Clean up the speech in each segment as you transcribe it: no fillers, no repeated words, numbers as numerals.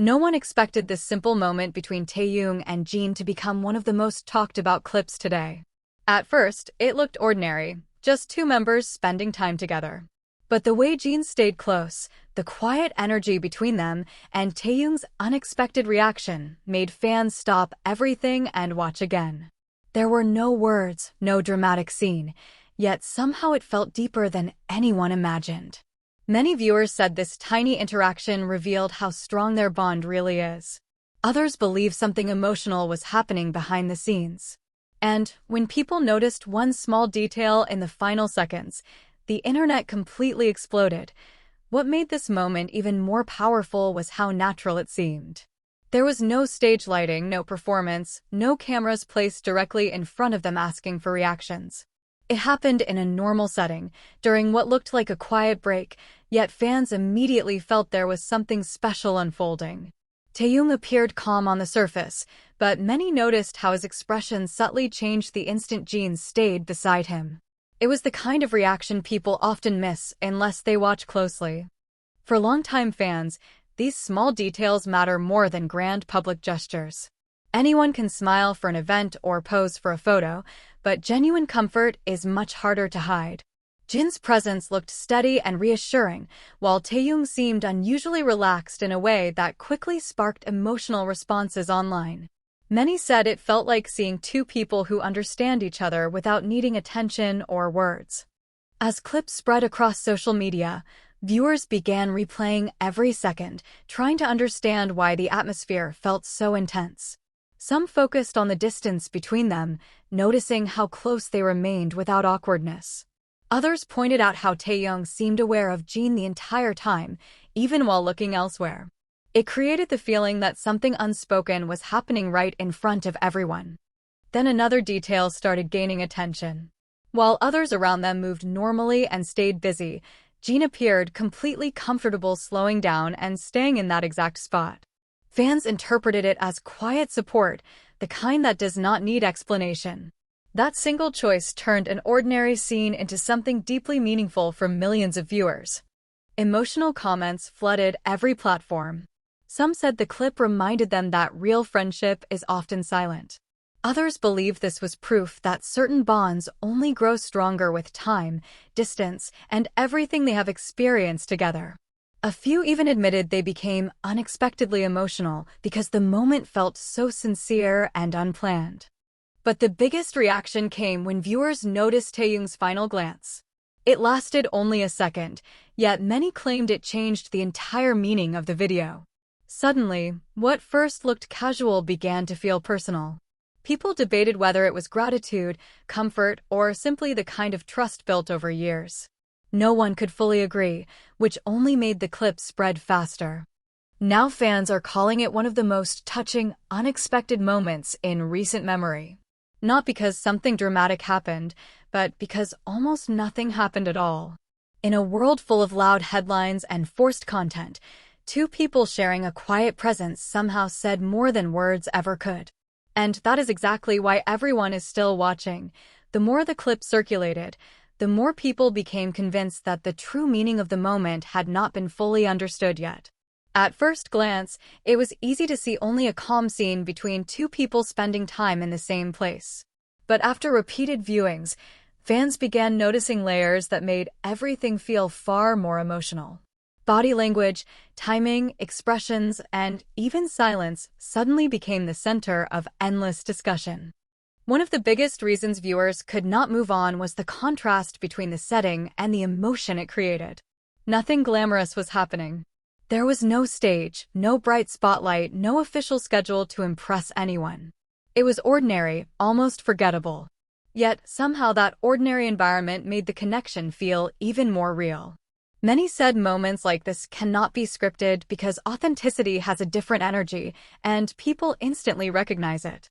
No one expected this simple moment between Taehyung and Jin to become one of the most talked about clips today. At first, it looked ordinary, just two members spending time together. But the way Jin stayed close, the quiet energy between them, and Taehyung's unexpected reaction made fans stop everything and watch again. There were no words, no dramatic scene, yet somehow it felt deeper than anyone imagined. Many viewers said this tiny interaction revealed how strong their bond really is. Others believe something emotional was happening behind the scenes. And when people noticed one small detail in the final seconds, the internet completely exploded. What made this moment even more powerful was how natural it seemed. There was no stage lighting, no performance, no cameras placed directly in front of them asking for reactions. It happened in a normal setting, during what looked like a quiet break, yet fans immediately felt there was something special unfolding. Taehyung appeared calm on the surface, but many noticed how his expression subtly changed the instant Jin stayed beside him. It was the kind of reaction people often miss unless they watch closely. For longtime fans, these small details matter more than grand public gestures. Anyone can smile for an event or pose for a photo, but genuine comfort is much harder to hide. Jin's presence looked steady and reassuring, while Taehyung seemed unusually relaxed in a way that quickly sparked emotional responses online. Many said it felt like seeing two people who understand each other without needing attention or words. As clips spread across social media, viewers began replaying every second, trying to understand why the atmosphere felt so intense. Some focused on the distance between them, noticing how close they remained without awkwardness. Others pointed out how Taehyung seemed aware of Jin the entire time, even while looking elsewhere. It created the feeling that something unspoken was happening right in front of everyone. Then another detail started gaining attention. While others around them moved normally and stayed busy, Jin appeared completely comfortable slowing down and staying in that exact spot. Fans interpreted it as quiet support, the kind that does not need explanation. That single choice turned an ordinary scene into something deeply meaningful for millions of viewers. Emotional comments flooded every platform. Some said the clip reminded them that real friendship is often silent. Others believed this was proof that certain bonds only grow stronger with time, distance, and everything they have experienced together. A few even admitted they became unexpectedly emotional because the moment felt so sincere and unplanned. But the biggest reaction came when viewers noticed Taehyung's final glance. It lasted only a second, yet many claimed it changed the entire meaning of the video. Suddenly, what first looked casual began to feel personal. People debated whether it was gratitude, comfort, or simply the kind of trust built over years. No one could fully agree, which only made the clip spread faster. Now fans are calling it one of the most touching, unexpected moments in recent memory. Not because something dramatic happened, but because almost nothing happened at all. In a world full of loud headlines and forced content, two people sharing a quiet presence somehow said more than words ever could. And that is exactly why everyone is still watching. The more the clip circulated, the more people became convinced that the true meaning of the moment had not been fully understood yet. At first glance, it was easy to see only a calm scene between two people spending time in the same place. But after repeated viewings, fans began noticing layers that made everything feel far more emotional. Body language, timing, expressions, and even silence suddenly became the center of endless discussion. One of the biggest reasons viewers could not move on was the contrast between the setting and the emotion it created. Nothing glamorous was happening. There was no stage, no bright spotlight, no official schedule to impress anyone. It was ordinary, almost forgettable. Yet, somehow that ordinary environment made the connection feel even more real. Many said moments like this cannot be scripted because authenticity has a different energy, and people instantly recognize it.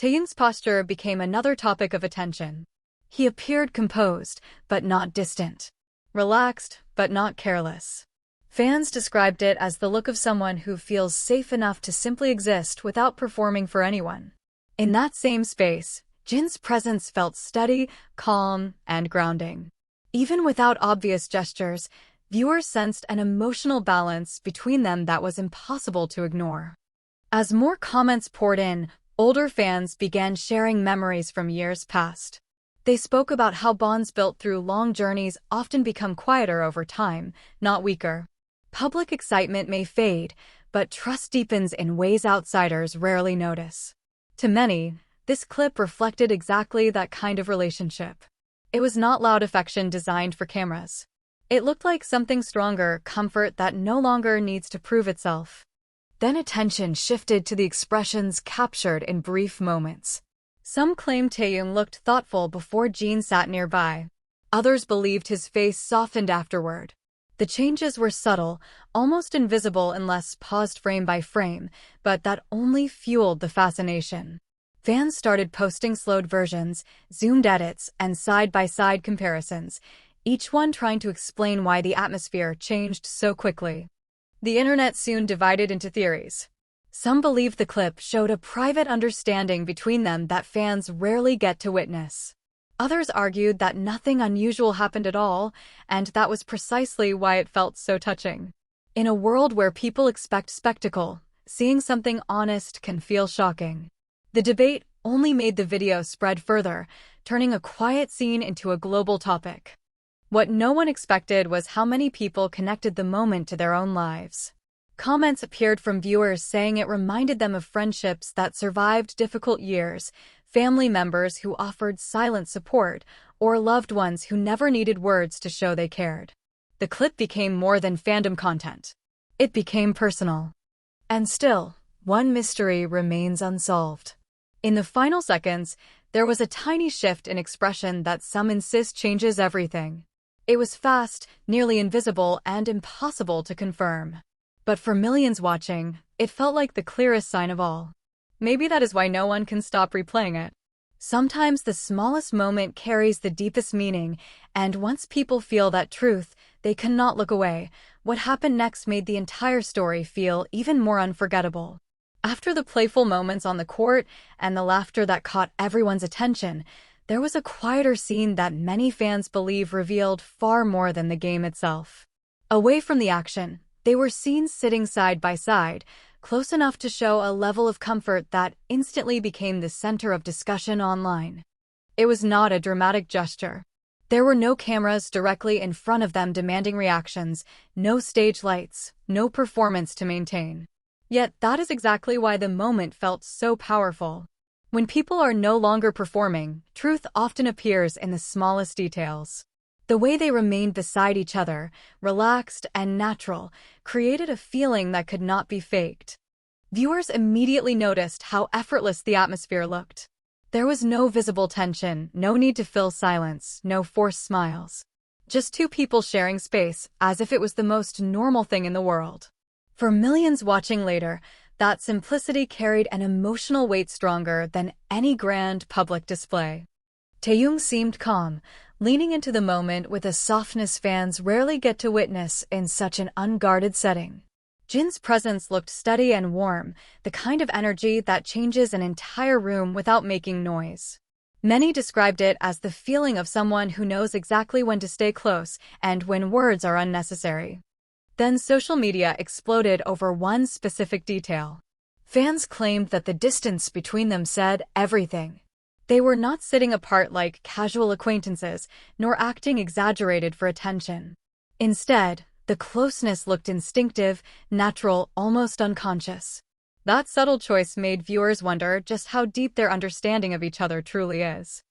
Taehyung's posture became another topic of attention. He appeared composed, but not distant. Relaxed, but not careless. Fans described it as the look of someone who feels safe enough to simply exist without performing for anyone. In that same space, Jin's presence felt steady, calm, and grounding. Even without obvious gestures, Viewers sensed an emotional balance between them that was impossible to ignore. As more comments poured in, older fans began sharing memories from years past. They spoke about how bonds built through long journeys often become quieter over time, not weaker. Public excitement may fade, but trust deepens in ways outsiders rarely notice. To many, this clip reflected exactly that kind of relationship. It was not loud affection designed for cameras. It looked like something stronger, comfort that no longer needs to prove itself. Then attention shifted to the expressions captured in brief moments. Some claimed Taehyung looked thoughtful before Jin sat nearby. Others believed his face softened afterward. The changes were subtle, almost invisible unless paused frame by frame, but that only fueled the fascination. Fans started posting slowed versions, zoomed edits, and side-by-side comparisons, each one trying to explain why the atmosphere changed so quickly. The internet soon divided into theories. Some believed the clip showed a private understanding between them that fans rarely get to witness. Others argued that nothing unusual happened at all, and that was precisely why it felt so touching. In a world where people expect spectacle, seeing something honest can feel shocking. The debate only made the video spread further, turning a quiet scene into a global topic. What no one expected was how many people connected the moment to their own lives. Comments appeared from viewers saying it reminded them of friendships that survived difficult years, family members who offered silent support, or loved ones who never needed words to show they cared. The clip became more than fandom content. It became personal. And still, one mystery remains unsolved. In the final seconds, there was a tiny shift in expression that some insist changes everything. It was fast, nearly invisible, and impossible to confirm. But for millions watching, it felt like the clearest sign of all. Maybe that is why no one can stop replaying it. Sometimes the smallest moment carries the deepest meaning, and once people feel that truth, they cannot look away. What happened next made the entire story feel even more unforgettable. After the playful moments on the court and the laughter that caught everyone's attention, there was a quieter scene that many fans believe revealed far more than the game itself. Away from the action, they were seen sitting side by side, close enough to show a level of comfort that instantly became the center of discussion online. It was not a dramatic gesture. There were no cameras directly in front of them demanding reactions, no stage lights, no performance to maintain. Yet that is exactly why the moment felt so powerful. When people are no longer performing, truth often appears in the smallest details. The way they remained beside each other, relaxed and natural, created a feeling that could not be faked. Viewers immediately noticed how effortless the atmosphere looked. There was no visible tension, no need to fill silence, no forced smiles. Just two people sharing space, as if it was the most normal thing in the world. For millions watching later, that simplicity carried an emotional weight stronger than any grand public display. Taehyung seemed calm, leaning into the moment with a softness fans rarely get to witness in such an unguarded setting. Jin's presence looked steady and warm, the kind of energy that changes an entire room without making noise. Many described it as the feeling of someone who knows exactly when to stay close and when words are unnecessary. Then social media exploded over one specific detail. Fans claimed that the distance between them said everything. They were not sitting apart like casual acquaintances, nor acting exaggerated for attention. Instead, the closeness looked instinctive, natural, almost unconscious. That subtle choice made viewers wonder just how deep their understanding of each other truly is.